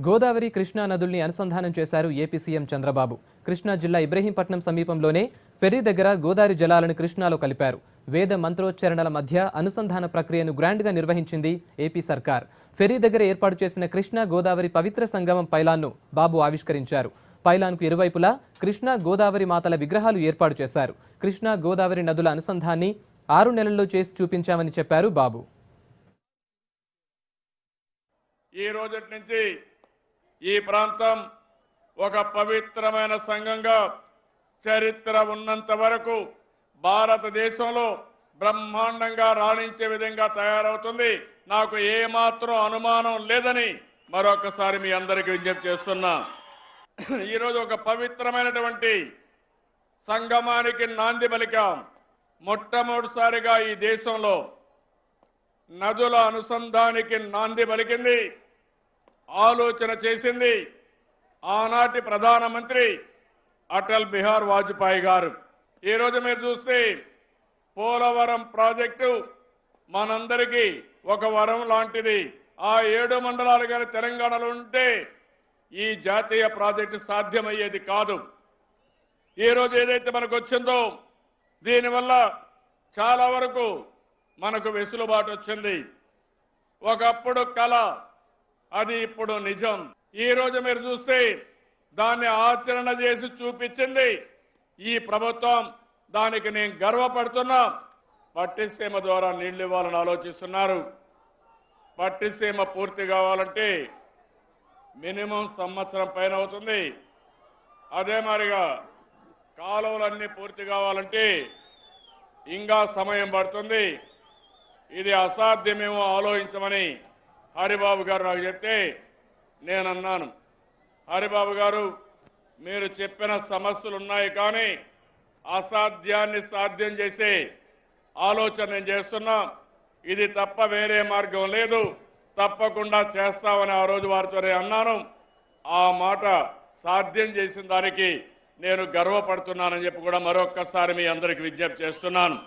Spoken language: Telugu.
గోదావరి కృష్ణా నదుల్ని అనుసంధానం చేశారు ఏపీ సీఎం చంద్రబాబు. కృష్ణా జిల్లా ఇబ్రహీంపట్నం సమీపంలోనే ఫెర్రీ దగ్గర గోదావరి జలాలను కృష్ణాలో కలిపారు. వేద మంత్రోచ్చరణల మధ్య అనుసంధాన ప్రక్రియను గ్రాండ్గా నిర్వహించింది ఏపీ సర్కార్. ఫెర్రీ దగ్గర ఏర్పాటు చేసిన కృష్ణా గోదావరి పవిత్ర సంగమం పైలాన్ను బాబు ఆవిష్కరించారు. పైలాన్కు ఇరువైపులా కృష్ణా గోదావరి మాతల విగ్రహాలు ఏర్పాటు చేశారు. కృష్ణా గోదావరి నదుల అనుసంధాన్ని 6 నెలల్లో చేసి చూపించామని చెప్పారు బాబు. ఈ రోజటి నుంచి ఈ ప్రాంతం ఒక పవిత్రమైన సంఘంగా చరిత్ర ఉన్నంత వరకు భారతదేశంలో బ్రహ్మాండంగా రాణించే విధంగా తయారవుతుంది. నాకు ఏమాత్రం అనుమానం లేదని మరొకసారి మీ అందరికీ విజ్ఞప్తి చేస్తున్నా. ఈరోజు ఒక పవిత్రమైనటువంటి సంగమానికి నాంది పలికాం. మొట్టమొదటిసారిగా ఈ దేశంలో నదుల అనుసంధానికి నాంది పలికింది, ఆలోచన చేసింది ఆనాటి ప్రధానమంత్రి అటల్ బిహారీ వాజ్పేయి గారు. ఈరోజు మీరు చూస్తే పోలవరం ప్రాజెక్టు మనందరికీ ఒక వరం లాంటిది. ఆ 7 మండలాలు కానీ తెలంగాణలో ఉంటే ఈ జాతీయ ప్రాజెక్టు సాధ్యమయ్యేది కాదు. ఈరోజు ఏదైతే మనకు వచ్చిందో దీనివల్ల చాలా వరకు మనకు వెసులుబాటు వచ్చింది. ఒకప్పుడు కళ, అది ఇప్పుడు నిజం. ఈ రోజు మీరు చూస్తే దాన్ని ఆచరణ చేసి చూపించింది ఈ ప్రభుత్వం. దానికి నేను గర్వపడుతున్నా. పట్టిసీమ ద్వారా నీళ్లు ఇవ్వాలని ఆలోచిస్తున్నారు. పట్టిసీమ పూర్తి కావాలంటే మినిమం సంవత్సరం పైన అవుతుంది. అదే మాదిరిగా కాలువలన్నీ పూర్తి కావాలంటే ఇంకా సమయం పడుతుంది. ఇది అసాధ్యమేమో ఆలోచించమని హరిబాబు గారు నాకు చెప్తే నేను అన్నాను, హరిబాబు గారు మీరు చెప్పిన సమస్యలు ఉన్నాయి, కానీ అసాధ్యాన్ని సాధ్యం చేసే ఆలోచన నేను చేస్తున్నా. ఇది తప్ప వేరే మార్గం లేదు, తప్పకుండా చేస్తామని ఆ రోజు వారితోనే అన్నాను. ఆ మాట సాధ్యం చేసిన దానికి నేను గర్వపడుతున్నానని చెప్పి కూడా మరొక్కసారి మీ అందరికీ విజ్ఞప్తి చేస్తున్నాను.